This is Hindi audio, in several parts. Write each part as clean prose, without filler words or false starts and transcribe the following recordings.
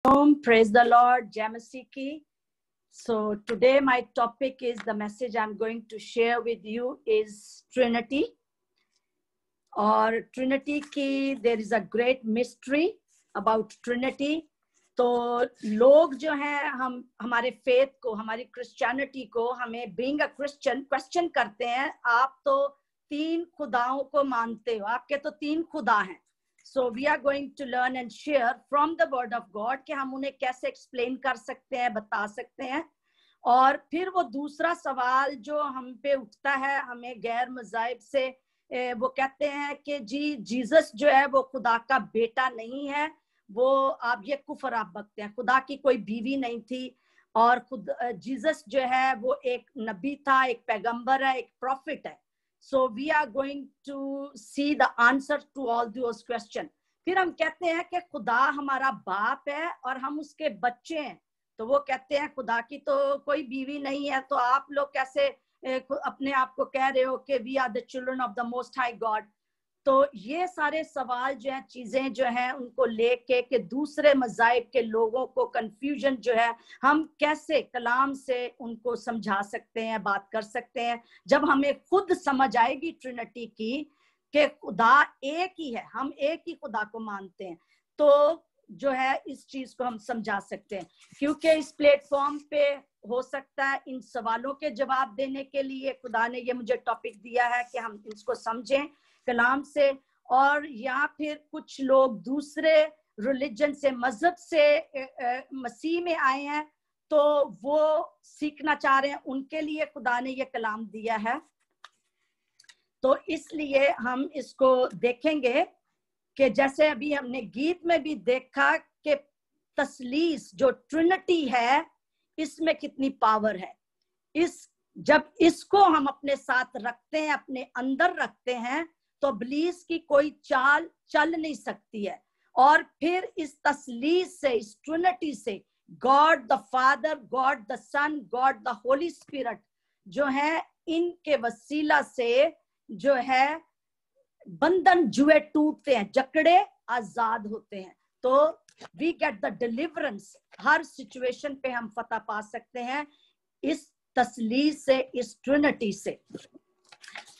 Praise the Lord, Jamasiki. So today my topic is, the message I'm going to share with you is Trinity. और Trinity की there is a great mystery about Trinity. तो लोग जो हैं हम हमारे faith को, हमारी Christianity को, हमें being a Christian question करते हैं, आप तो तीन खुदाओं को मानते हो, आपके तो तीन खुदा हैं. So we are going to learn and share from the word of God कि हम उन्हें कैसे explain कर सकते हैं, बता सकते हैं. और फिर वो दूसरा सवाल जो हम पे उठता है, हमें गैर मज़ाहिब से वो कहते हैं कि जी जीसस जो है वो खुदा का बेटा नहीं है, वो आप ये कुफर आप बकते हैं, खुदा की कोई बीवी नहीं थी और खुद जीसस जो है वो एक नबी था, एक पैगंबर है, एक प्रॉफिट है. So we are going to see the answer to all those questions. फिर हम कहते हैं कि खुदा हमारा बाप है और हम उसके बच्चे हैं. तो वो कहते हैं खुदा की तो कोई बीवी नहीं है, तो आप लोग कैसे अपने आप को कह रहे हो कि we are the children of the Most High God. तो ये सारे सवाल जो हैं, चीजें जो हैं, उनको लेके कि दूसरे मज़ाहिब के लोगों को कंफ्यूजन जो है, हम कैसे कलाम से उनको समझा सकते हैं, बात कर सकते हैं. जब हमें खुद समझ आएगी ट्रिनिटी की कि खुदा एक ही है, हम एक ही खुदा को मानते हैं, तो जो है इस चीज को हम समझा सकते हैं. क्योंकि इस प्लेटफॉर्म पे हो सकता है इन सवालों के जवाब देने के लिए खुदा ने ये मुझे टॉपिक दिया है कि हम इसको समझें कलाम से. और या फिर कुछ लोग दूसरे रिलीजन से, मजहब से मसीह में आए हैं, तो वो सीखना चाह रहे हैं, उनके लिए खुदा ने ये कलाम दिया है. तो इसलिए हम इसको देखेंगे कि जैसे अभी हमने गीत में भी देखा कि तसलीस जो ट्रिनिटी है, इसमें कितनी पावर है. जब इसको हम अपने साथ रखते हैं, अपने अंदर रखते हैं, तो इब्लीस की कोई चाल चल नहीं सकती है. और फिर इस तसलीस से, इस ट्रिनिटी से, God the Father, God the Son, God the Holy Spirit जो है, इनके वसीला से जो है बंधन जुए टूटते हैं, जकड़े आजाद होते हैं. तो वी गेट द डिलीवरेंस. हर सिचुएशन पे हम फतह पा सकते हैं इस तसलीस से, इस ट्रिनिटी से.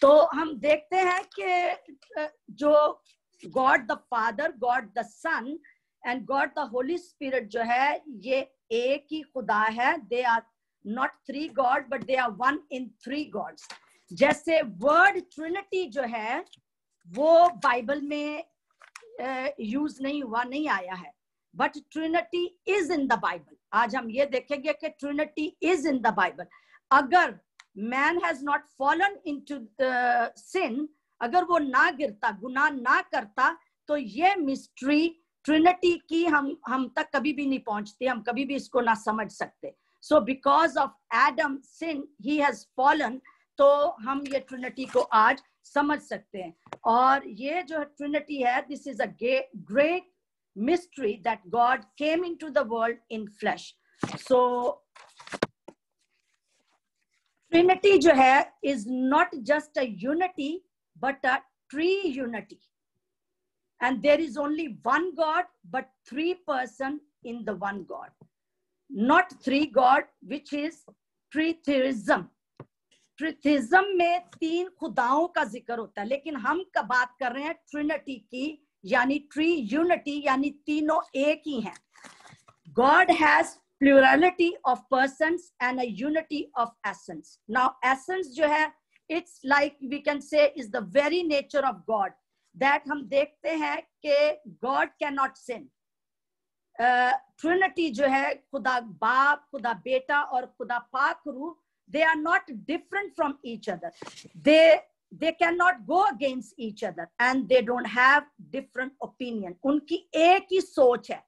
तो हम देखते हैं कि जो God the Father, God the Son and God the Holy Spirit जो है, ये एक ही खुदा है. They are not three God but they are one in three Gods. जैसे वर्ड ट्रिनिटी जो है वो बाइबल में यूज नहीं हुआ, नहीं आया है, but Trinity is in the Bible. आज हम ये देखेंगे कि Trinity is in the Bible. अगर man has not fallen into sin, अगर वो ना गिरता, गुनाह ना करता, तो ये मिस्ट्री ट्रिनिटी की हम तक कभी भी नहीं पहुंचती, हम कभी भी इसको ना समझ सकते. So because of Adam sin he has fallen, तो हम ये ट्रिनिटी को आज समझ सकते हैं. और ये जो ट्रिनिटी है, this is a great mystery that God came into the world in flesh. So Trinity जो है is not just a unity but a tri-unity, and there is only one God but three person in the one God, not three God, which is tritheism. ट्रिथिज्म में तीन खुदाओं का जिक्र होता है, लेकिन हम कब बात कर रहे हैं ट्रिनिटी की, यानी ट्री यूनिटी, यानी तीनों एक ही हैं. God has plurality of persons and a unity of essence. Now essence जो है, it's like we can say is the very nature of God. That हम देखते हैं कि God can not sin. Trinity जो है, खुदा बाप, खुदा बेटा और खुदा पाक रूह, they are not different from each other. They cannot go against each other and they don't have different opinion. उनकी एक ही सोच है.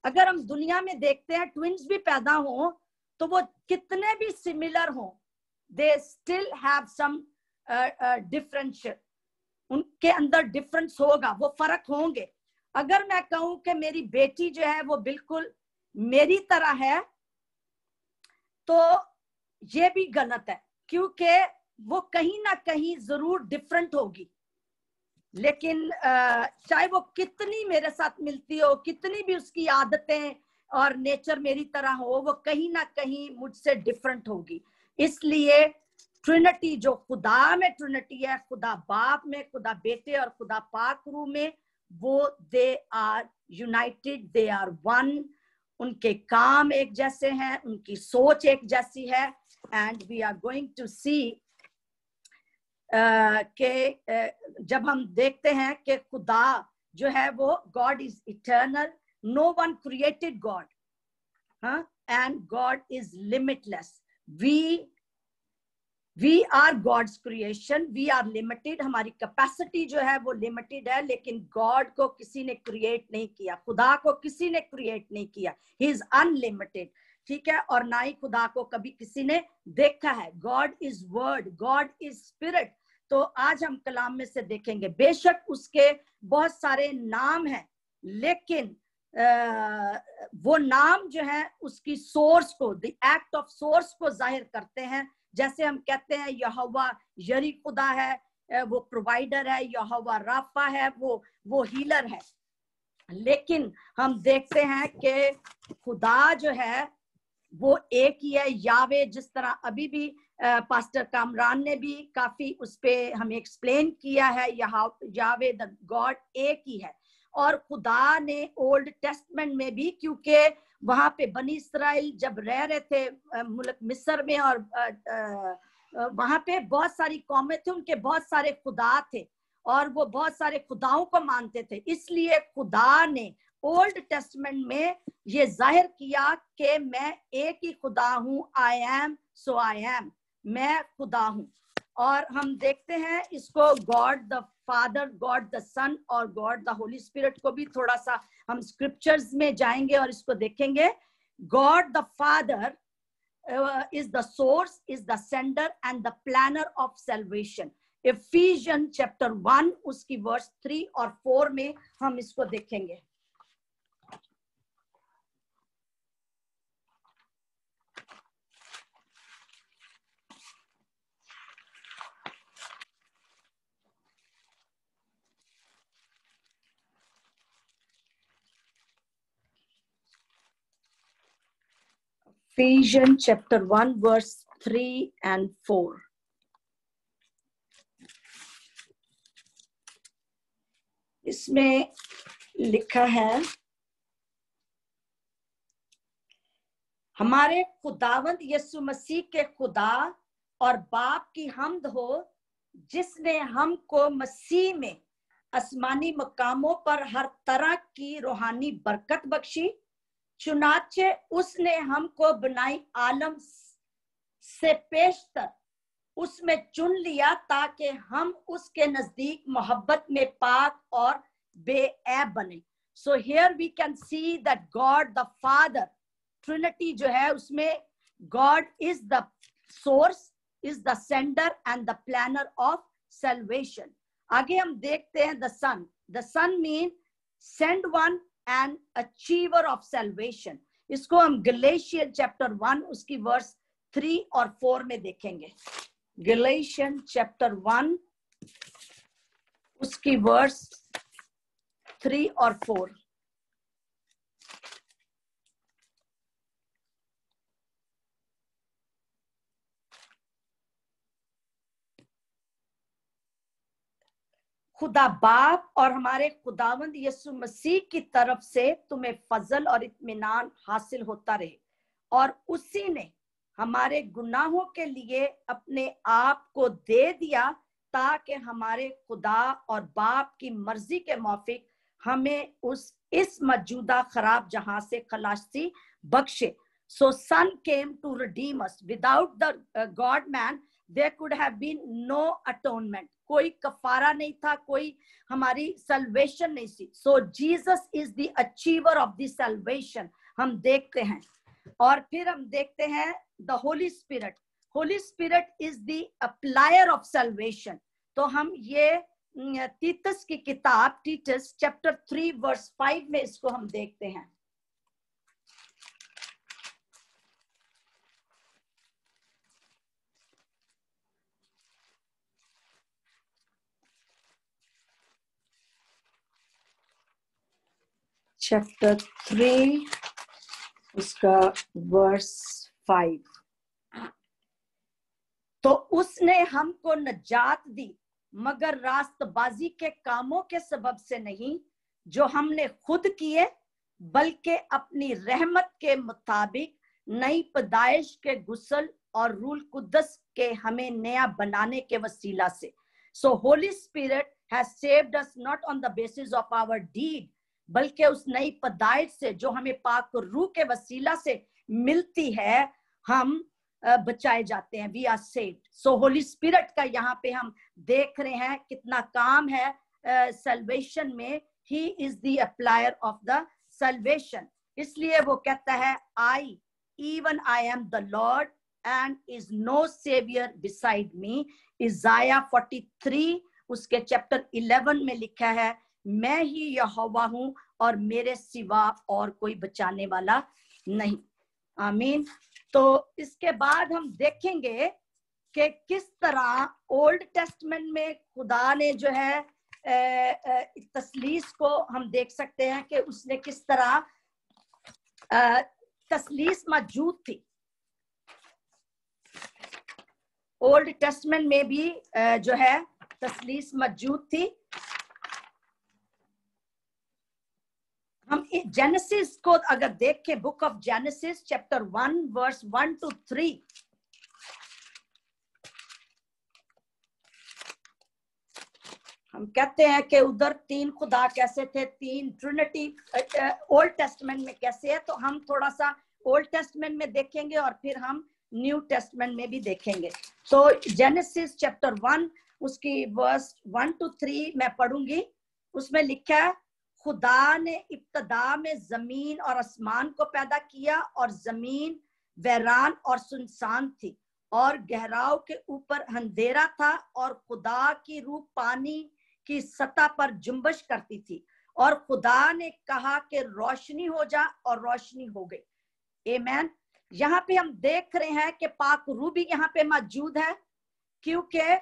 अगर हम दुनिया में देखते हैं, ट्विंस भी पैदा हो तो वो कितने भी सिमिलर हो, they still have some difference. उनके अंदर डिफरेंस होगा, वो फर्क होंगे. अगर मैं कहूं कि मेरी बेटी जो है वो बिल्कुल मेरी तरह है, तो ये भी गलत है, क्योंकि वो कहीं ना कहीं जरूर डिफरेंट होगी. लेकिन चाहे वो कितनी मेरे साथ मिलती हो, कितनी भी उसकी आदतें और नेचर मेरी तरह हो, वो कहीं ना कहीं मुझसे डिफरेंट होगी। इसलिए ट्रिनिटी, जो खुदा में ट्रिनिटी है, खुदा बाप में, खुदा बेटे और खुदा पाक रूह में, वो they are united, they are one. उनके काम एक जैसे हैं, उनकी सोच एक जैसी है। And we are going to see कि जब हम देखते हैं कि खुदा जो है वो God is eternal, no one created God, and God is limitless. We are God's creation, we are limited, हमारी कैपेसिटी जो है वो लिमिटेड है, लेकिन गॉड को किसी ने क्रिएट नहीं किया, खुदा को किसी ने क्रिएट नहीं किया, ही इज अनलिमिटेड, ठीक है। और ना ही खुदा को कभी किसी ने देखा है। God is word, God is spirit. तो आज हम कलाम में से देखेंगे, बेशक उसके बहुत सारे नाम हैं, लेकिन वो नाम जो है उसकी सोर्स को, द एक्ट ऑफ सोर्स को जाहिर करते हैं। जैसे हम कहते हैं यहोवा यरी खुदा है, वो प्रोवाइडर है, यहोवा राफा है, वो हीलर है। लेकिन हम देखते हैं कि खुदा जो है वो एक ही है, यावे। जिस तरह अभी भी पास्टर कामरान ने भी काफी उस पे हमें एक्सप्लेन किया है, यावे द गॉड एक ही है। और खुदा ने ओल्ड टेस्टमेंट में भी, क्योंकि वहां पे बनी इस्राएल जब रह रहे थे मुल्क मिस्र में, और वहां पे बहुत सारी कौमें थी, उनके बहुत सारे खुदा थे और वो बहुत सारे खुदाओं को मानते थे। इसलिए खुदा ने ओल्ड टेस्टमेंट में ये जाहिर किया कि मैं एक ही खुदा हूं, I am so I am, मैं खुदा हूं। और हम देखते हैं इसको God the Father, God the Son और गॉड द होली स्पिरिट को भी थोड़ा सा हम स्क्रिप्चर्स में जाएंगे और इसको देखेंगे। God the father is the source, is the sender and the planner of salvation. Ephesians chapter 1 उसकी वर्स 3 और 4 में हम इसको देखेंगे। Ephesians chapter 1 verse 3 and 4. इसमें लिखा है, हमारे खुदावंद यीशु मसीह के खुदा और बाप की हम्द हो, जिसने हमको मसीह में आसमानी मकामों पर हर तरह की रूहानी बरकत बख्शी। चुनाचे उसने हमको बनाई आलम से पेशतर उसमें चुन लिया, ताकि हम उसके नजदीक मोहब्बत में पाक और बेऐब बने। So here we can see that God the Father, Trinity जो है उसमें God is the source, is the sender and the planner of salvation. आगे हम देखते हैं the Son. The Son mean send one and achiever of salvation. इसको हम गलेशियन चैप्टर 1 उसकी वर्स 3 और 4 में देखेंगे। गलेशियन चैप्टर 1 उसकी वर्स 3 और 4। खुदा बाप और हमारे खुदावंद यीशु मसीह की तरफ से तुम्हें फजल और इत्मीनान हासिल होता रहे, और उसी ने हमारे गुनाहों के लिए अपने आप को दे दिया, ताकि हमारे खुदा और बाप की मर्जी के मुताबिक हमें इस मौजूदा खराब जहां से खलासी बख्शे। So son came to redeem us. Without the God man, there could have been no atonement. कोई कफारा नहीं था, कोई हमारी salvation नहीं थी। So Jesus is the achiever of the salvation, हम देखते हैं। और फिर हम देखते हैं the Holy Spirit. Holy Spirit is the applier of salvation. तो हम ये तीतस की किताब, टीटस चैप्टर 3 वर्स 5 में इसको हम देखते हैं। चैप्टर 3 उसका वर्स 5। तो उसने हमको नजात दी, मगर रास्तबाजी के कामों के सबब से नहीं जो हमने खुद किए, बल्कि अपनी रहमत के मुताबिक नई पैदाइश के गुस्ल और रूल कुद्दस के हमें नया बनाने के वसीला से। So Holy Spirit has saved us not on the basis of our deed, बल्कि उस नई पैदाइश से जो हमें पाक रूह के वसीला से मिलती है, हम बचाए जाते हैं। We are saved. So Holy Spirit का यहाँ पे हम देख रहे हैं कितना काम है सल्वेशन में। He is the applier of the salvation. इसलिए वो कहता है I even I am the Lord and is no saviour beside me. Isaiah 43 उसके चैप्टर 11 में लिखा है, मैं ही यहोवा हूं और मेरे सिवा और कोई बचाने वाला नहीं। आमीन। तो इसके बाद हम देखेंगे कि किस तरह ओल्ड टेस्टमेंट में खुदा ने जो है तसलीस को हम देख सकते हैं कि उसने किस तरह तसलीस मौजूद थी। ओल्ड टेस्टमेंट में भी जो है तसलीस मौजूद थी। हम जेनेसिस को अगर देखें, book of Genesis chapter 1 verse 1 to 3, हम कहते हैं कि उधर 3 खुदा कैसे थे, 3 ट्रिनिटी ओल्ड टेस्टमेंट में कैसे है। तो हम थोड़ा सा ओल्ड टेस्टमेंट में देखेंगे और फिर हम न्यू टेस्टमेंट में भी देखेंगे। तो जेनेसिस चैप्टर 1 उसकी वर्स 1 to 3 मैं पढ़ूंगी। उसमें लिखा है, खुदा ने इब्तदा में जमीन और आसमान को पैदा किया, और जमीन वैरान और सुनसान थी, और गहराव के ऊपर अंधेरा था, और खुदा की रूह पानी की सतह पर जुम्बश करती थी, और खुदा ने कहा कि रोशनी हो जा, और रोशनी हो गई। आमीन। यहाँ पे हम देख रहे हैं कि पाक रूह भी यहाँ पे मौजूद है, क्योंकि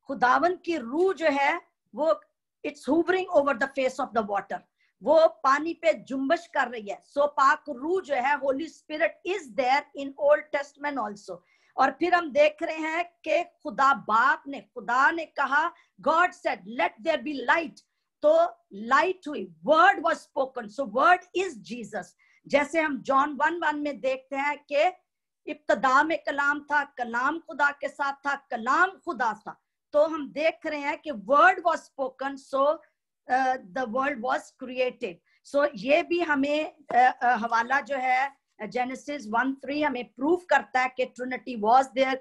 खुदावन की रूह जो है वो it's hovering over the face of the water, वो पानी पे जुम्बश कर रही है। सो पाक रूह जो है, Holy Spirit is there in Old Testament also. और फिर हम देख रहे हैं कि खुदा ने कहा, God said let there be light, तो लाइट हुई, word was spoken, so word is Jesus. जैसे हम जॉन 1:1 में देखते हैं कि इब्तदा में कलाम था, कलाम खुदा के साथ था, कलाम खुदा था। तो हम देख रहे हैं कि word was spoken, so the world was created. सो ये भी हमें हवाला जो है जेनेसिस 1:3 हमें प्रूव करता है कि ट्रिनिटी वाज देयर।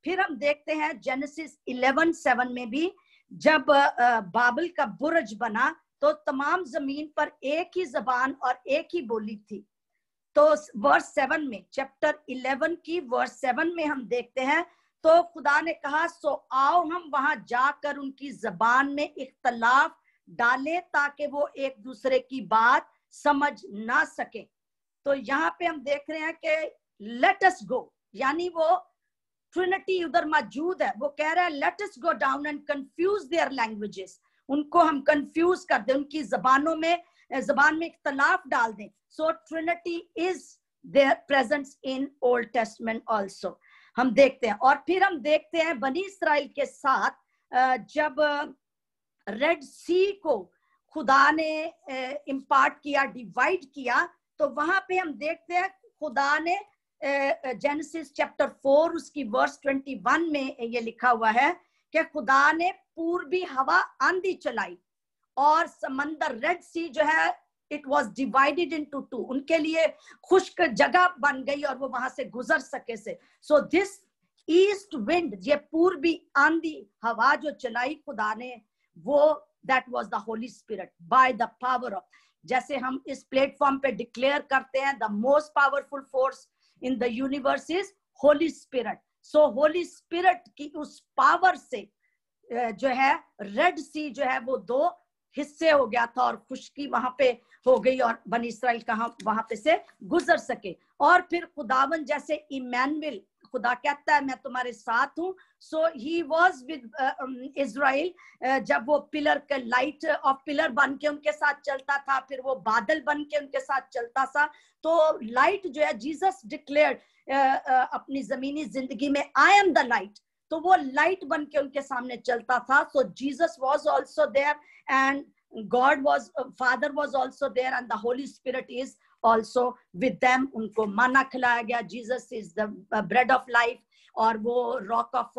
फिर हम देखते हैं जेनेसिस 11:7 में भी, जब बाबल का बुर्ज बना तो तमाम जमीन पर एक ही जबान और एक ही बोली थी। तो वर्स 7 में, चैप्टर 11 की वर्स 7 में हम देखते हैं, तो खुदा ने कहा, सो आओ हम वहां जाकर उनकी जबान में इख्तलाफ डालें, ताकि वो एक दूसरे की बात समझ ना सके। तो यहाँ पे हम देख रहे हैं कि लेट अस गो, यानी वो ट्रिनिटी उधर मौजूद है। वो कह रहा है let us go down and confuse their languages, उनको हम कंफ्यूज कर दें, उनकी जबान में इख्तलाफ डाल दें। So Trinity is there presence in Old Testament also, हम देखते हैं। और फिर हम देखते हैं बनी इस्राइल के साथ जब रेड सी को खुदा ने इम्पार्ट किया, डिवाइड किया, तो वहां पे हम देखते हैं खुदा ने जेनेसिस चैप्टर 4 उसकी वर्स 21 में ये लिखा हुआ है कि खुदा ने पूर्वी हवा आंधी चलाई, और समंदर रेड सी जो है इट वॉज डिवाइडेड इनटू 2, उनके लिए खुश्क जगह बन गई और वो वहां से गुजर सके से। सो दिस ईस्ट विंड, ये पूर्वी आंधी हवा जो चलाई खुदा ने, वो that was the Holy spirit by the power of, जैसे हम इस प्लेटफॉर्म पे डिक्लेयर करते हैं, the most powerful force in the universe is Holi spirit. So Holy spirit की उस पावर से जो है रेड सी जो है वो 2 हिस्से हो गया था, और खुश्की वहां पे हो गई, और बनी इस्राइल कहाँ वहां पे से गुजर सके। और फिर खुदावन जैसे इमैनुएल, खुदा कहता है मैं तुम्हारे साथ हूँ. सो ही वॉज विद इजराइल. जब वो पिलर के लाइट ऑफ पिलर बन के उनके साथ चलता था, फिर वो बादल बन के उनके साथ चलता था. तो लाइट जो है, जीसस डिक्लेयर्ड अपनी जमीनी जिंदगी में आई एम द लाइट. तो वो लाइट बन के उनके सामने चलता था. So Jesus was also there and God was, Father was also there, and the Holy Spirit is also with them. उनको माना खिलाया गया. Jesus is the bread of life. और वो rock of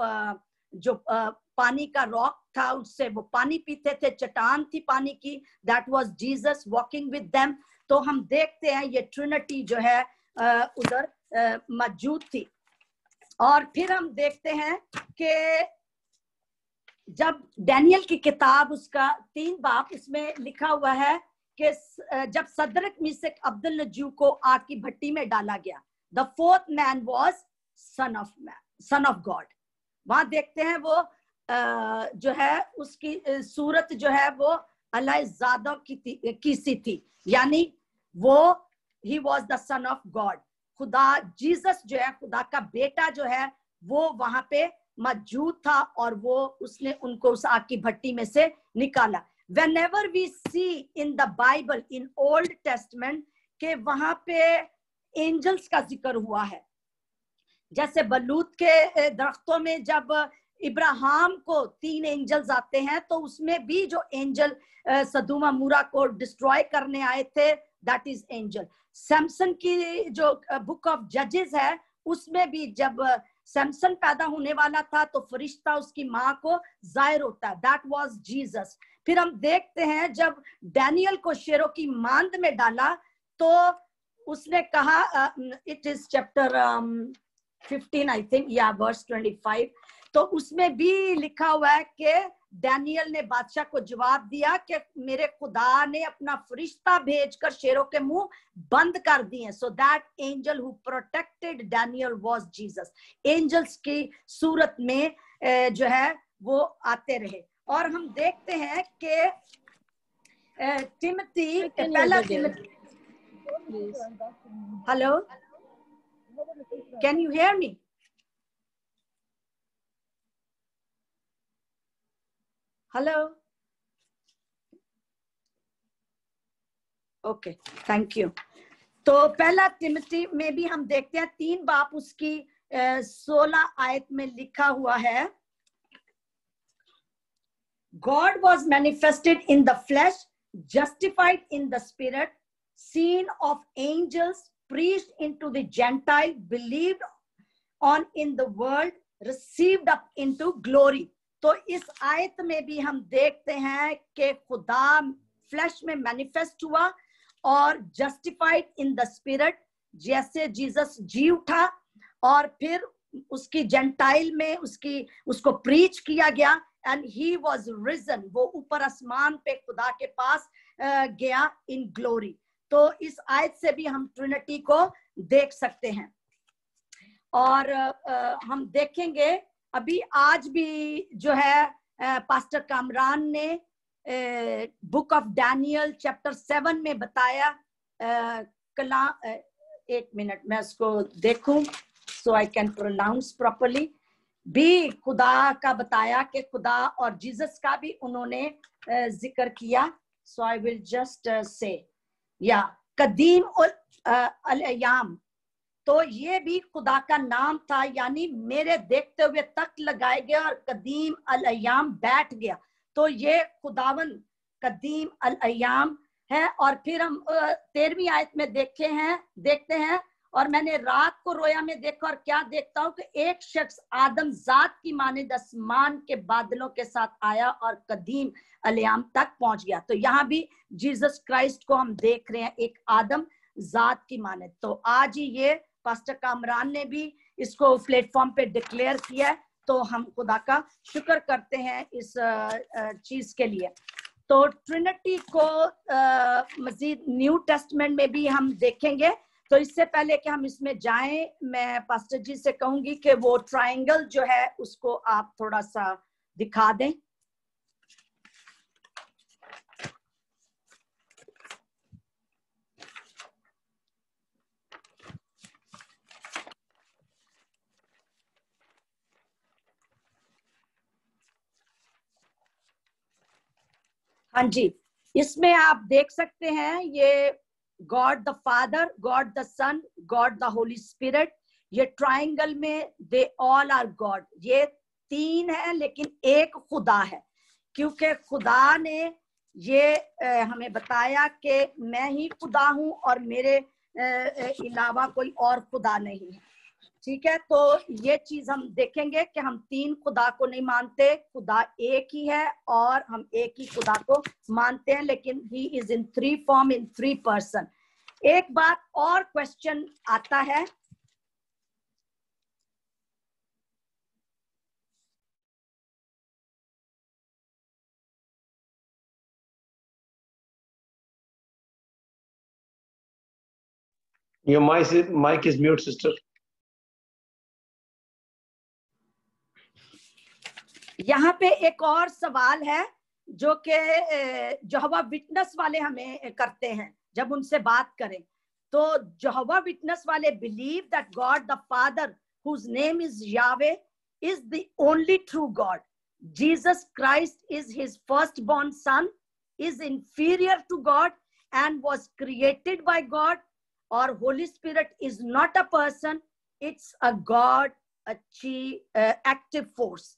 जो पानी का rock था, उससे वो पानी पीते थे, चट्टान थी पानी की. That was Jesus walking with them. तो हम देखते हैं ये ट्रिनिटी जो है उधर मौजूद थी. और फिर हम देखते हैं कि जब डैनियल की किताब उसका 3 बाब, उसमें लिखा हुआ है कि जब सदरक मिशक अब्दुल्नजू को आग की भट्टी में डाला गया, the 4th man was son of God. वहां देखते हैं वो जो है उसकी सूरत जो है वो अल्लाहज़ादा की सी थी, यानी वो he was the son of God. खुदा जीसस जो है, खुदा का बेटा जो है, वो वहां पे मौजूद था और वो उसने उनको उस आग की भट्टी में से निकाला. Whenever we see in the Bible in Old Testament के वहां पे एंजल्स का जिक्र हुआ है. जैसे बलूत के दरख्तों में जब इब्राहिम को 3 एंजल्स आते हैं, तो उसमें भी जो एंजल सदूम अमूरा को डिस्ट्रॉय करने आए थे, दैट इज एंजल. सैमसन की जो बुक ऑफ जजेस है, उसमें भी जब सैमसन पैदा होने वाला था तो फरिश्ता उसकी माँ को जाहिर होता है, दैट वाज जीसस. फिर हम देखते हैं जब डैनियल को शेरों की मांद में डाला, तो उसने कहा, it is chapter 15 I think, या वर्स 25. तो उसमें भी लिखा हुआ है कि डैनियल ने बादशाह को जवाब दिया कि मेरे खुदा ने अपना फरिश्ता भेजकर शेरों के मुंह बंद कर दिए. So that angel who protected Daniel was Jesus. Angels की सूरत में जो है वो आते रहे. और हम देखते हैं कि टिमोथी, पहला Timothy, hello, can you hear me? Hello, okay, thank you. तो पहला टिमोथी में भी हम देखते हैं 3 बाब उसकी 16 आयत में लिखा हुआ है, God was manifested in the flesh, justified in the spirit, seen of angels, preached into the Gentile, believed on in the world, received up into glory. तो इस आयत में भी हम देखते हैं कि खुदा फ्लैश में मैनिफेस्ट हुआ और जस्टिफाइड इन द स्पिरिट, जैसे जीसस जी उठा और फिर उसकी जेंटाइल में उसको प्रीच किया गया, एंड ही वाज रिजन, वो ऊपर आसमान पे खुदा के पास गया इन ग्लोरी. तो इस आयत से भी हम ट्रिनिटी को देख सकते हैं. और हम देखेंगे अभी आज भी जो है पास्टर कामरान ने बुक ऑफ डैनियल चैप्टर 7 में बताया, कला, एक मिनट मैं उसको देखूं सो आई कैन प्रोनाउंस प्रॉपर्ली, भी खुदा का बताया कि खुदा और जीसस का भी उन्होंने जिक्र किया. सो आई विल जस्ट से, या कदीम अल अयाम, तो ये भी खुदा का नाम था, यानी मेरे देखते हुए तक लगाए गया और कदीम अल अयाम बैठ गया. तो ये खुदावन कदीम अल अयाम है. और फिर हम 13वीं आयत में देखते हैं, और मैंने रात को रोया में देखा और क्या देखता हूं कि एक शख्स आदम जात की मानिंद आसमान के बादलों के साथ आया और कदीम अल-अयाम तक पहुंच गया. तो यहाँ भी जीसस क्राइस्ट को हम देख रहे हैं, एक आदम जात की मानिंद. तो आज ही ये पास्टर कामरान ने भी इसको प्लेटफॉर्म पे डिक्लेयर किया है, तो हम खुदा का शुक्र करते हैं इस चीज के लिए. तो ट्रिनिटी को मजीद न्यू टेस्टमेंट में भी हम देखेंगे. तो इससे पहले कि हम इसमें जाएं, मैं पास्टर जी से कहूंगी कि वो ट्रायंगल जो है उसको आप थोड़ा सा दिखा दें. हाँ जी, इसमें आप देख सकते हैं ये God the Father, God the Son, God the Holy Spirit, ये ट्राइंगल में दे ऑल आर गॉड। ये तीन है लेकिन एक खुदा है, क्योंकि खुदा ने ये हमें बताया कि मैं ही खुदा हूं और मेरे अलावा कोई और खुदा नहीं है। ठीक है, तो ये चीज हम देखेंगे कि हम तीन खुदा को नहीं मानते, खुदा एक ही है और हम एक ही खुदा को मानते हैं, लेकिन he is in three form, in three person. एक बात और क्वेश्चन आता है, Your mic is mute, sister. यहाँ पे एक और सवाल है जो कि यहोवा विटनेस वाले हमें करते हैं जब उनसे बात करें। तो यहोवा विटनेस वाले believe that God the father whose name is Yahweh is the only true God. Jesus Christ is his firstborn son, is inferior to God and was created by God. Or Holy Spirit is not a person, it's a God, a active force.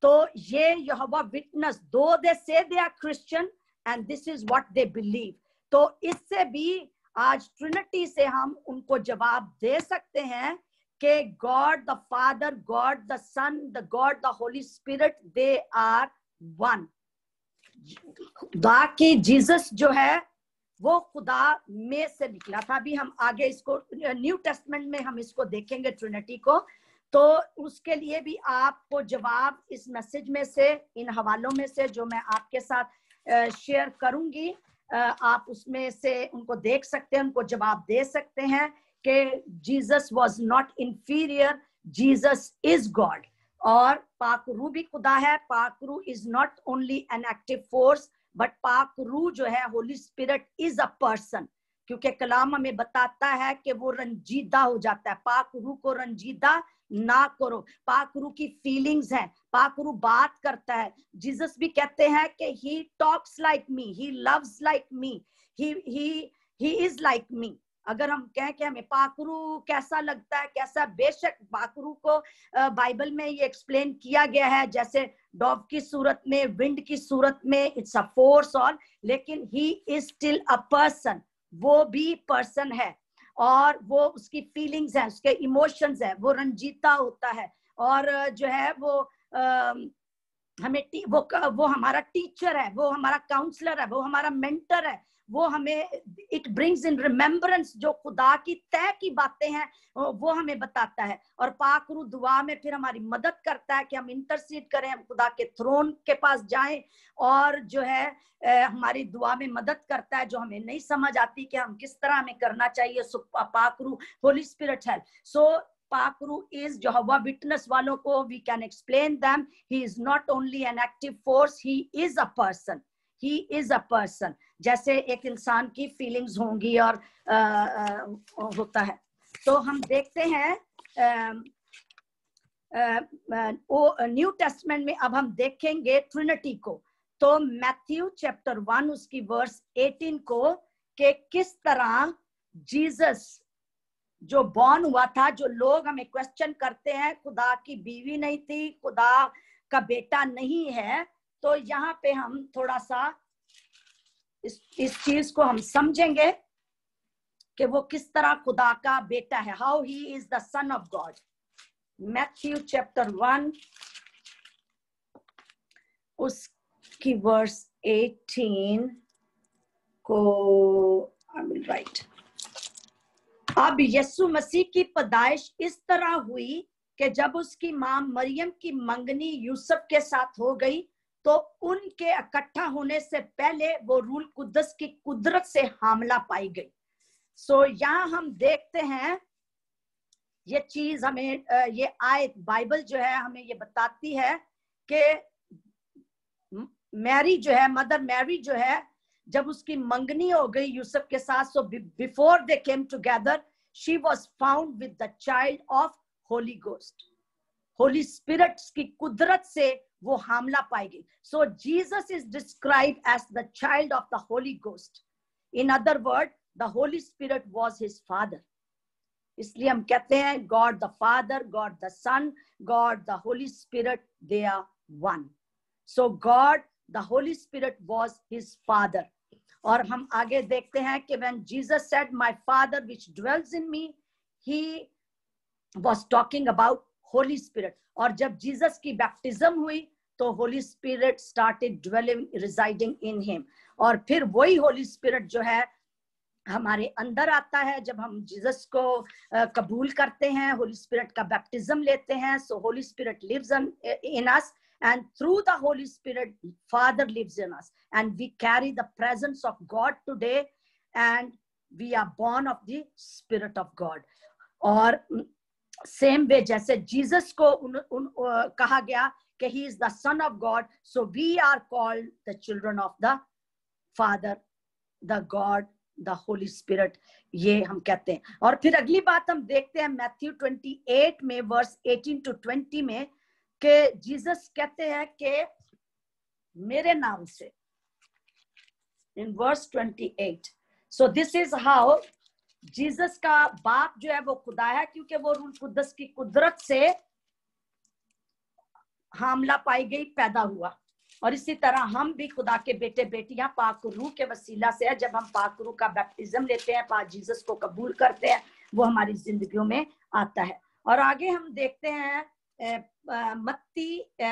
तो ये यहोवा witness, though they say they are Christian and this is what they believe. तो इससे भी आज ट्रिनिटी से हम उनको जवाब दे सकते हैं कि God the Father, God the Son, the God the Holy Spirit, they are one. खुदा की जीसस जो है वो खुदा में से निकला था। अभी हम आगे इसको न्यू टेस्टमेंट में हम इसको देखेंगे ट्रिनिटी को, तो उसके लिए भी आपको जवाब इस मैसेज में से, इन हवालों में से जो मैं आपके साथ शेयर करूंगी, आप उसमें से उनको देख सकते हैं, उनको जवाब दे सकते हैं कि Jesus was not inferior, Jesus is God. और पाकरू भी खुदा है। पाकरू is not only an active force but पाकरू जो है, Holy Spirit is a person, क्योंकि कलाम हमें बताता है कि वो रंजीदा हो जाता है। पाकरू को रंजीदा ना करो। पाकरू की फीलिंग्स हैं, पाकरू बात करता है। जीसस भी कहते हैं कि he talks like me, he loves like me, he is like me. अगर हम कहें कि हमें पाकरू कैसा लगता है, कैसा, बेशक पाकरू को बाइबल में ये एक्सप्लेन किया गया है जैसे डॉव की सूरत में, विंड की सूरत में, इट्स अ फोर्स ऑल, लेकिन he is still a person, वो भी पर्सन है और वो उसकी फीलिंग्स हैं, उसके इमोशंस हैं, वो रंजीता होता है और जो है वो हमें वो हमारा टीचर है, वो हमारा काउंसलर है, वो हमारा मेंटर है, वो हमें इट ब्रिंग्स इन रिमेम्बरेंस जो खुदा की तय की बातें हैं वो हमें बताता है। और पाकरू दुआ में फिर हमारी मदद करता है कि हम इंटरसीड करें, हम खुदा के थ्रोन के पास जाएं और जो है हमारी दुआ में मदद करता है जो हमें नहीं समझ आती कि हम किस तरह हमें करना चाहिए। सो पाकरू होली स्पिरिट है। सो पाकरू is Jehovah Witness वालों को we can explain them. He is not only an active force, he is a person. He is a person. जैसे एक इंसान की फीलिंग्स होंगी और होता है। तो हम देखते हैं न्यू टेस्टमेंट में अब हम देखेंगे ट्रिनिटी को। तो मैथ्यू चैप्टर 1 उसकी वर्स 18 को कि किस तरह जीसस जो बॉर्न हुआ था, जो लोग हमें क्वेश्चन करते हैं खुदा की बीवी नहीं थी, खुदा का बेटा नहीं है, तो यहाँ पे हम थोड़ा सा इस चीज को हम समझेंगे कि वो किस तरह खुदा का बेटा है, how he is the son of God. Matthew chapter 1 उसकी वर्स 18 को आई विल राइट। अब यीशु मसीह की पैदाइश इस तरह हुई कि जब उसकी मां मरियम की मंगनी यूसुफ के साथ हो गई तो उनके इकट्ठा होने से पहले वो रूह कुद्दस की कुदरत से हामला पाई गई। सो यहाँ हम देखते हैं ये चीज हमें, ये आयत बाइबल जो है हमें ये बताती है कि मैरी जो है, मदर मैरी जो है, जब उसकी मंगनी हो गई यूसुफ के साथ, so before they came together she was found with the child of Holi ghost. Holi spirit की कुदरत से वो हामला पाएगी. So Jesus is described as the child of the Holy Ghost. In other words, the Holy Spirit was his father. इसलिए हम कहते हैं God the Father, God the Son, God the Holy Spirit, they are one. So God the Holy Spirit was his father. और हम आगे देखते हैं कि when Jesus said my father which dwells in me, he was talking about Holy Spirit. और जब जीसस की बैप्टिज्म हुई तो Holy Spirit started dwelling, residing in him. और फिर वही Holy Spirit जो है हमारे अंदर आता है जब हम जीसस को कबूल करते हैं, Holy Spirit का बैप्टिज्म लेते हैं. So Holy Spirit lives in us, and through the Holy Spirit Father lives in us, and we carry the presence of God today, and we are born of the Spirit of God. और सेम वे जैसे जीसस को कहा गया कि he is the son of God, so we are called the children of the Father, the God, the Holy Spirit. ये हम कहते हैं. और फिर अगली बात हम देखते हैं मैथ्यू 28 में वर्स 18 to 20 में कि जीसस कहते हैं कि मेरे नाम से, in verse 28. So this is how Jesus का बाप जो है वो खुदा है, क्योंकि वो रूह कुद्दस की कुदरत से हामला पाई गई, पैदा हुआ. और इसी तरह हम भी खुदा के बेटे बेटियां पाक रूह के वसीला से है. जब हम पाक रूह का बैप्टिज्म लेते हैं, पाक जीसस को कबूल करते हैं, वो हमारी जिंदगियों में आता है. और आगे हम देखते हैं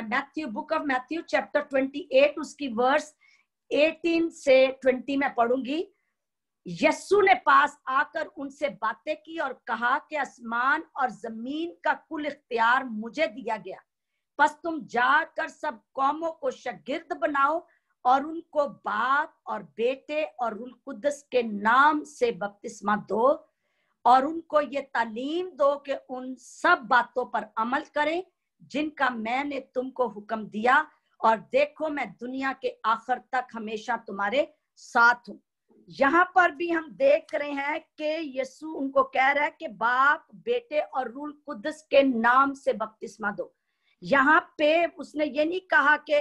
Matthew, book of Matthew chapter 28, उसकी वर्स 18 से 20 में पढ़ूंगी. यीशु ने पास आकर उनसे बातें की और कहा कि आसमान और जमीन का कुल इख्तियार मुझे दिया गया, बस तुम जाकर सब कौमों को शागिर्द बनाओ और उनको बाप और बेटे और रूह कुद्दस के नाम से बपतिस्मा दो और उनको ये तालीम दो कि उन सब बातों पर अमल करें जिनका मैंने तुमको हुक्म दिया, और देखो मैं दुनिया के आखिर तक हमेशा तुम्हारे साथ हूं. यहाँ पर भी हम देख रहे हैं कि यीशु उनको कह रहा है कि बाप, बेटे और रूह कुद्दस के नाम से बपतिस्मा दो. यहाँ पे उसने ये नहीं कहा कि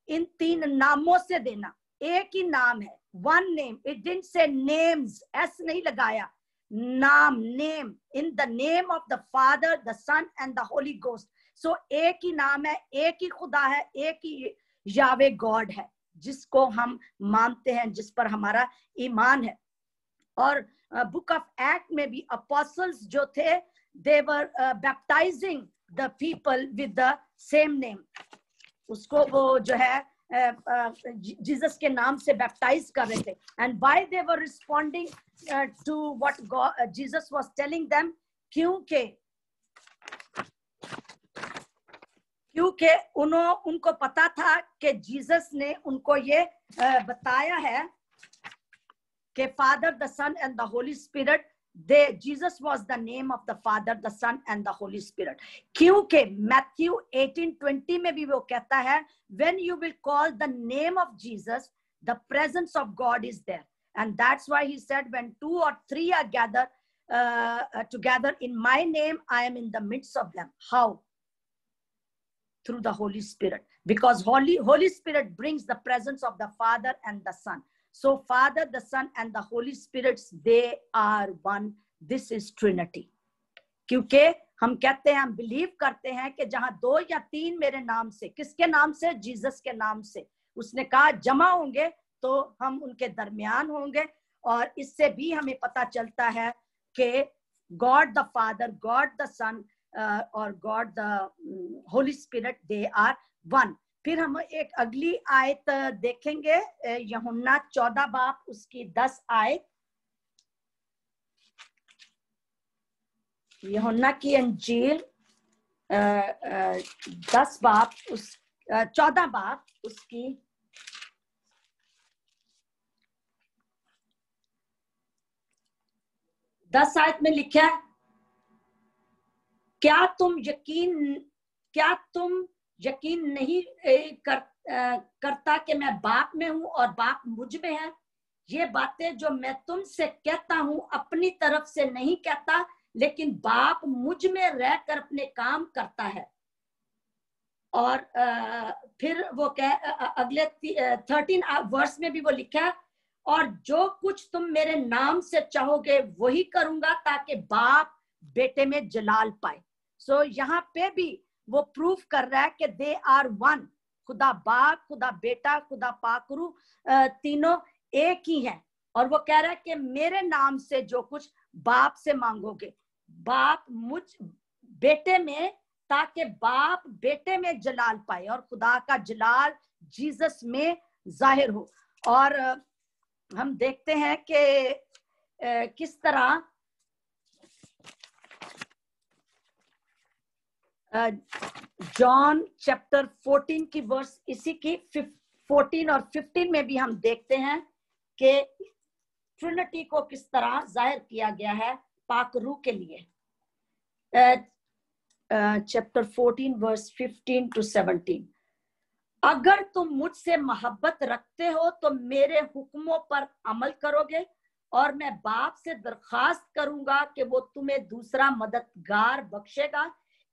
इन 3 नामों से देना, एक ही नाम है, one name. It didn't say names, S नहीं लगाया, नाम, name, in the name of the Father, the Son and the Holy Ghost. So एक ही नाम है, एक ही खुदा है, एक ही यावे गॉड है जिसको हम मानते हैं, जिस पर हमारा ईमान है. और बुक ऑफ एक्ट में भी अपोस्टल्स जो थे, दे वर baptising the people with the same name. उसको वो जो है जीसस के नाम से बैप्टाइज कर रहे थे. And why they were responding to what God, Jesus was telling them? क्योंकि उनको पता था कि जीसस ने उनको ये बताया है कि Father, the Son and the Holy Spirit, Jesus was the name of the Father, the Son and the Holy Spirit. क्योंकि मैथ्यू 18:20 में भी वो कहता है, when you will call the name of Jesus, the presence of God is there. And that's why he said, when 2 or 3 are gathered together in my name, I am in the midst of them. How? Through the Holy Spirit. Because Holy Spirit brings the presence of the Father and the Son. So Father, the Son and the Holy Spirit, they are one. This is Trinity. क्योंकि हम कहते हैं, हम बिलीव करते हैं कि जहां 2 या 3 मेरे नाम से, किसके नाम से? जीसस के नाम से. उसने कहा जमा होंगे तो हम उनके दरमियान होंगे. और इससे भी हमें पता चलता है कि God the Father, God the Son और God the Holy Spirit, they are one. फिर हम एक अगली आयत देखेंगे, यूहन्ना 14 बाब उसकी 10 आयत. यूहन्ना की अंजील 10 बाब 14 बाब उसकी 10 आयत में लिखा है, क्या तुम यकीन नहीं करता कि मैं बाप में हूं और बाप मुझ में है? ये बातें जो मैं तुमसे कहता हूं अपनी तरफ से नहीं कहता, लेकिन बाप मुझ में रहकर अपने काम करता है. और फिर वो अगले 13 वर्स में भी वो लिखा है, और जो कुछ तुम मेरे नाम से चाहोगे वही करूंगा ताकि बाप बेटे में जलाल पाए। सो यहाँ पे भी वो प्रूफ कर रहा है कि दे आर वन, खुदा बाप, खुदा बेटा, खुदा पाकरू तीनों एक ही हैं। और वो कह रहा है कि मेरे नाम से जो कुछ बाप से मांगोगे, बाप मुझ बेटे में, ताकि बाप बेटे में जलाल पाए और खुदा का जलाल जीसस में जाहिर हो। और हम देखते हैं कि किस तरह जॉन चैप्टर 14 की वर्स इसी की 14 और 15 में भी हम देखते हैं कि ट्रिनिटी को किस तरह जाहिर किया गया है पाक रूह के लिए। चैप्टर 14 वर्स 15 to 17, अगर तुम मुझसे मोहब्बत रखते हो तो मेरे हुक्मों पर अमल करोगे, और मैं बाप से दरखास्त करूंगा कि वो तुम्हें दूसरा मददगार बख्शेगा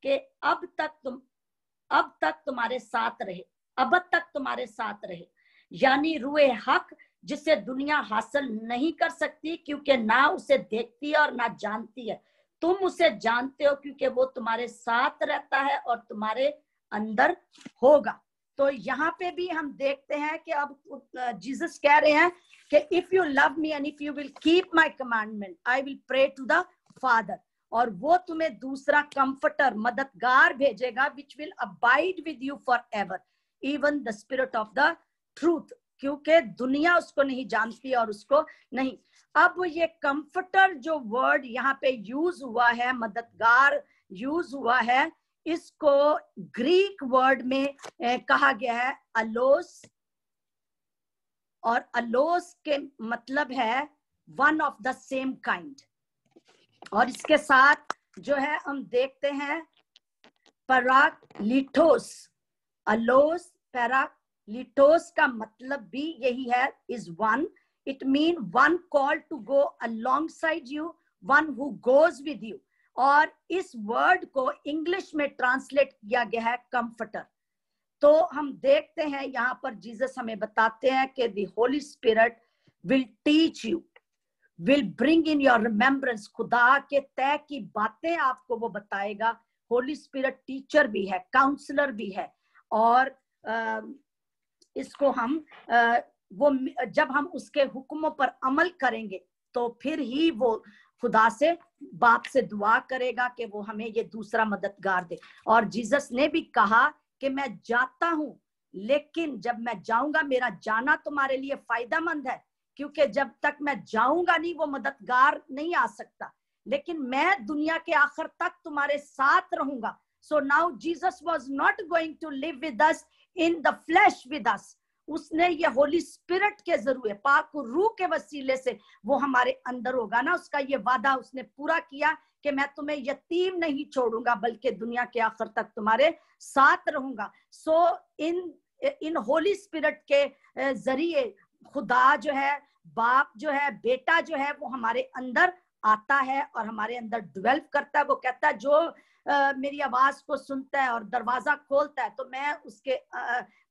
कि अब तक तुम्हारे साथ रहे, अब तक तुम्हारे साथ रहे, यानी रूहे हक, जिसे दुनिया हासिल नहीं कर सकती क्योंकि ना उसे देखती है और ना जानती है। तुम उसे जानते हो क्योंकि वो तुम्हारे साथ रहता है और तुम्हारे अंदर होगा। तो यहाँ पे भी हम देखते हैं कि अब जीसस कह रहे हैं कि if you love me and if you will keep my commandment I will pray to the Father, और वो तुम्हें दूसरा कंफर्टर, मददगार भेजेगा, which will abide with you for ever, even the spirit of the truth, क्योंकि दुनिया उसको नहीं जानती और उसको नहीं। अब ये कंफर्टर जो वर्ड यहाँ पे यूज हुआ है, मददगार यूज हुआ है, इसको ग्रीक वर्ड में कहा गया है अलोस, और अलोस के मतलब है one of the same kind. और इसके साथ जो है हम देखते हैं पैराक्लीटोस, अलोस पैराक्लीटोस का मतलब भी यही है, is one. It mean one called to go alongside you, one who goes with you. और इस वर्ड को इंग्लिश में ट्रांसलेट किया गया है कंफर्टर। तो हम देखते हैं यहाँ पर जीसस हमें बताते हैं कि the Holy spirit will teach you, will bring in your remembrance, खुदा के तय की बातें आपको वो बताएगा। होली स्पिरिट टीचर भी है, काउंसलर भी है, और इसको हम वो जब हम उसके हुक्मों पर अमल करेंगे तो फिर ही वो खुदा से, बाप से दुआ करेगा कि वो हमें ये दूसरा मददगार दे। और जीसस ने भी कहा कि मैं जाता हूं, लेकिन जब मैं जाऊंगा, मेरा जाना तुम्हारे लिए फायदेमंद है, क्योंकि जब तक मैं जाऊंगा नहीं वो मददगार नहीं आ सकता, लेकिन मैं दुनिया के आखिर तक तुम्हारे साथ रहूंगा। So now Jesus was not going to live with us in the flesh with us, उसने ये होली स्पिरिट के जरिए, पाक रूह के वसीले से वो हमारे अंदर होगा ना। उसका ये वादा उसने पूरा किया कि मैं तुम्हें यतीम नहीं छोड़ूंगा, बल्कि दुनिया के आखिर तक तुम्हारे साथ रहूंगा। सो इन होली स्पिरिट के जरिए खुदा जो है, बाप जो है, बेटा जो है, वो हमारे अंदर आता है और हमारे अंदर डेवलप करता है। वो कहता है जो मेरी आवाज को सुनता है और दरवाजा खोलता है, तो मैं उसके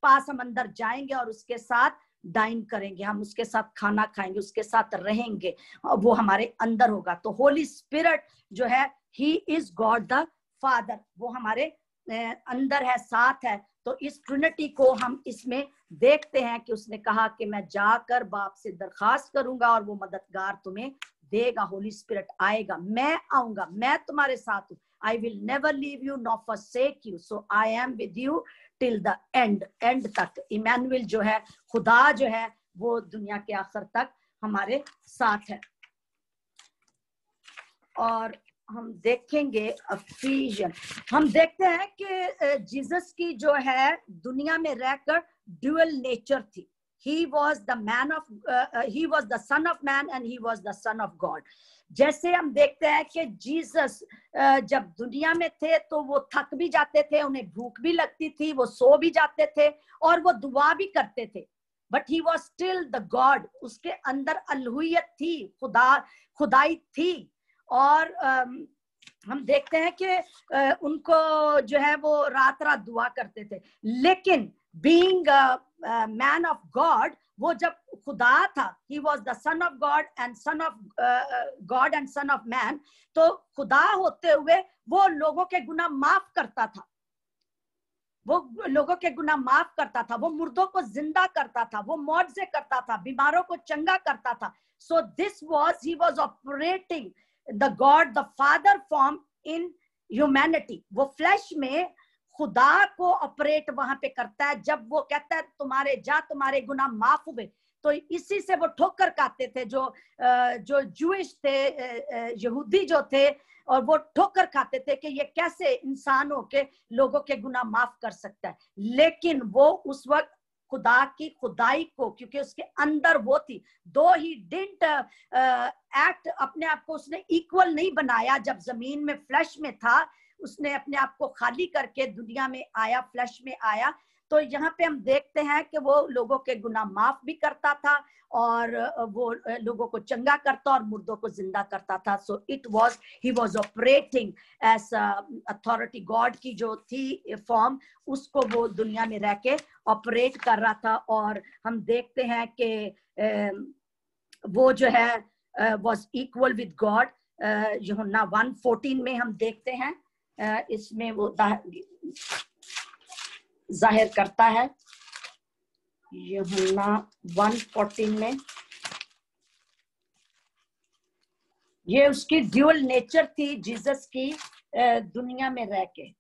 पास, हम अंदर जाएंगे और उसके साथ डाइन करेंगे, हम उसके साथ खाना खाएंगे, उसके साथ रहेंगे, और वो हमारे अंदर होगा। तो होली स्पिरिट जो है, he is God the father, वो हमारे अंदर है, साथ है। तो इस ट्रिनिटी को हम इसमें देखते हैं कि उसने कहा कि मैं जाकर बाप से दरखास्त करूंगा और वो मददगार तुम्हें देगा, होली स्पिरिट आएगा, मैं आऊंगा, मैं तुम्हारे साथ हूं। I will never leave you nor forsake you, so I am with you till the end, end तक। इमैनुअल जो है, खुदा जो है, वो दुनिया के आखिर तक हमारे साथ है। और हम देखेंगे अफिशियन, हम देखते हैं कि जीसस की जो है दुनिया में रहकर ड्यूअल नेचर थी। He was the man of, he was the son of man and he was the son of God। जैसे हम देखते हैं कि जीसस जब दुनिया में थे तो वो थक भी जाते थे, उन्हें भूख भी लगती थी, वो सो भी जाते थे और वो दुआ भी करते थे, but he was still the God. उसके अंदर अलुहियत थी, खुदाई थी। और हम देखते हैं कि उनको जो है वो रात रात दुआ करते थे, लेकिन बीइंग मैन ऑफ गॉड, वो जब खुदा था, he was the son of God and son of God and son of man, तो खुदा होते हुए वो लोगों के गुनाह माफ करता था, वो लोगों के गुनाह माफ करता था, वो मुर्दों को जिंदा करता था, वो मौजज़े करता था, बीमारों को चंगा करता था. So this was, he was operating the God the father form in humanity. वो फ्लैश में खुदा को ऑपरेट वहां पे करता है. जब वो कहता है तुम्हारे गुनाह माफ हुए, तो इसी से वो ठोकर खाते थे जो जूइश थे, यहूदी जो थे, और वो ठोकर खाते थे कि ये कैसे इंसान हो के लोगों के गुनाह माफ कर सकता है. लेकिन वो उस वक्त खुदा की खुदाई को, क्योंकि उसके अंदर वो थी, दो ही डिडंट एक्ट, अपने आप को उसने इक्वल नहीं बनाया. जब जमीन में फ्लैश में था, उसने अपने आप को खाली करके दुनिया में आया, फ्लैश में आया. तो यहाँ पे हम देखते हैं कि वो लोगों के गुनाह माफ भी करता था, और वो लोगों को चंगा करता और मुर्दों को जिंदा करता था. So he was operating as authority. God की जो थी फॉर्म, उसको वो दुनिया में रह के ऑपरेट कर रहा था. और हम देखते हैं कि वो जो है वाज इक्वल विद गॉड. यूहन्ना 1:14 में हम देखते हैं, इसमें वो जाहिर करता है. यूहन्ना 1:14 में ये उसकी ड्यूअल नेचर थी जीसस की दुनिया में रह के.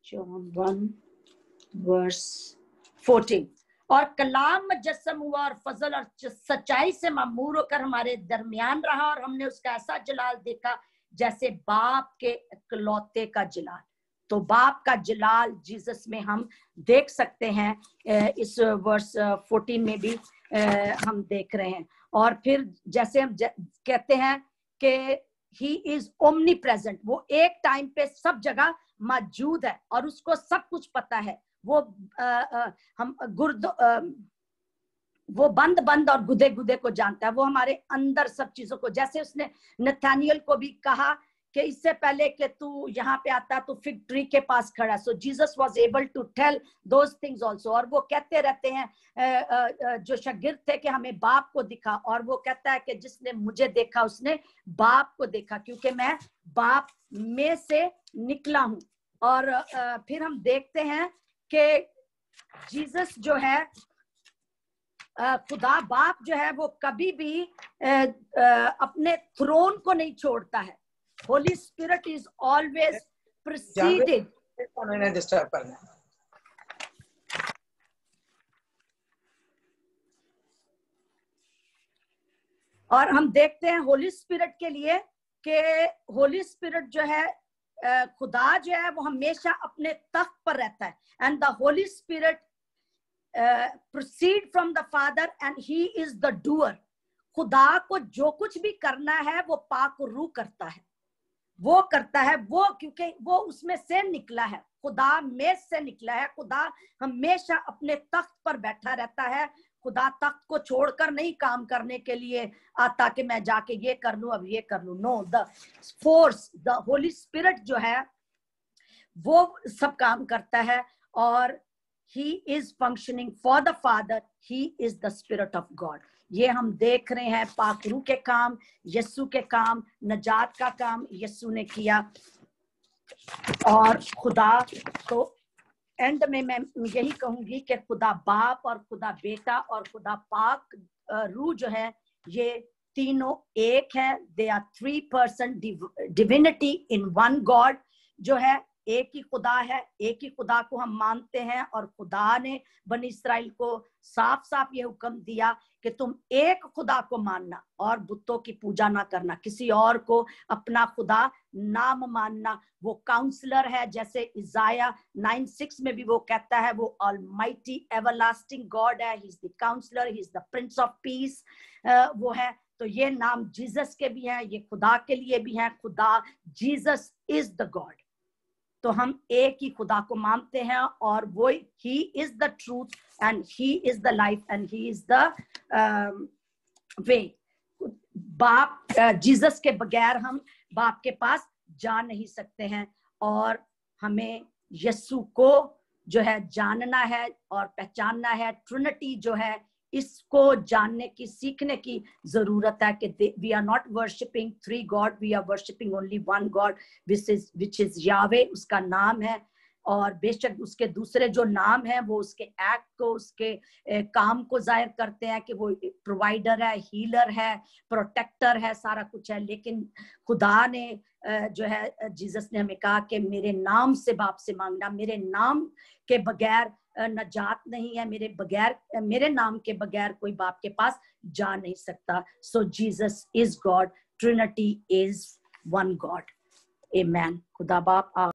1:14, और कलाम मुजस्सम हुआ और फजल और सच्चाई से मामूर होकर हमारे दरमियान रहा, और हमने उसका ऐसा जलाल देखा जैसे बाप के इकलौते का जलाल. तो बाप का जलाल जीसस में हम देख सकते हैं. इस वर्स 14 में भी हम देख रहे हैं. और फिर जैसे हम कहते हैं कि ही इज ओमनी प्रेजेंट, वो एक टाइम पे सब जगह मौजूद है और उसको सब कुछ पता है. वो हम वो बंद और गुदे को जानता है. वो हमारे अंदर सब चीजों को, जैसे उसने नथानियल को भी कहा कि इससे पहले कि तू यहाँ पे आता तो फिग ट्री के पास खड़ा. So Jesus was able to tell those things also. और वो कहते रहते हैं जो शागिर्द थे कि हमें बाप को दिखा, और वो कहता है कि जिसने मुझे देखा उसने बाप को देखा, क्योंकि मैं बाप में से निकला हूं. और फिर हम देखते हैं कि जीसस जो है, खुदा बाप जो है, वो कभी भी अपने थ्रोन को नहीं छोड़ता है. Holy Spirit is always preceded. Disturb करना. और हम देखते हैं होली स्पिरिट के लिए कि होली स्पिरिट जो है, खुदा जो है, वो हमेशा अपने तख्त पर रहता है. And the Holy spirit proceed from the Father and he is the doer. खुदा को जो कुछ भी करना है वो पाक रूह करता है, वो करता है, वो क्योंकि वो उसमें से निकला है, खुदा में से निकला है. खुदा हमेशा अपने तख्त पर बैठा रहता है. खुदा तख्त को छोड़कर नहीं काम करने के लिए आता कि मैं जाके ये कर लूं, अब ये कर लूं. No, the force, the Holy Spirit जो है वो सब काम करता है. और he is functioning for the Father, he is the Spirit of God. ये हम देख रहे हैं पाक रूह के काम, यीशु के काम, नजात का काम यीशु ने किया. और खुदा तो एंड में मैं यही कहूंगी कि खुदा बाप और खुदा बेटा और खुदा पाक रूह जो है, ये तीनों एक है. They are 3% divinity in one God. जो है एक ही खुदा है, एक ही खुदा को हम मानते हैं. और खुदा ने बनी इस्राएल को साफ साफ ये हुक्म दिया कि तुम एक खुदा को मानना और बुतों की पूजा ना करना, किसी और को अपना खुदा नाम मानना. वो काउंसलर है, जैसे इज़ाया 9:6 में भी वो कहता है, वो ऑलमाइटी एवरलास्टिंग गॉड है. He is the counsellor, he is the Prince of Peace. वो है. तो ये नाम जीसस के भी हैं, ये खुदा के लिए भी हैं. खुदा, जीसस इज द गॉड. तो हम एक ही खुदा को मानते हैं, और वो ही is the truth and he is the life and he is the way. बाप जीसस के बगैर हम बाप के पास जा नहीं सकते हैं। और हमें यीशु को जो है जानना है और पहचानना है। ट्रिनिटी जो है इसको जानने की, सीखने की जरूरत है कि we are not worshipping 3 God, we are worshipping only 1 God which is Yahweh, उसका नाम है। और बेशक उसके दूसरे जो नाम है वो उसके एक्ट को, उसके काम को जाहिर करते हैं कि वो प्रोवाइडर है, हीलर है, प्रोटेक्टर है, सारा कुछ है। लेकिन खुदा ने जो है, जीसस ने हमें कहा कि मेरे नाम से बाप से मांगना, मेरे नाम के बगैर नजात नहीं है, मेरे नाम के बगैर कोई बाप के पास जा नहीं सकता। So Jesus is God, Trinity is 1 God. Amen. खुदा बाप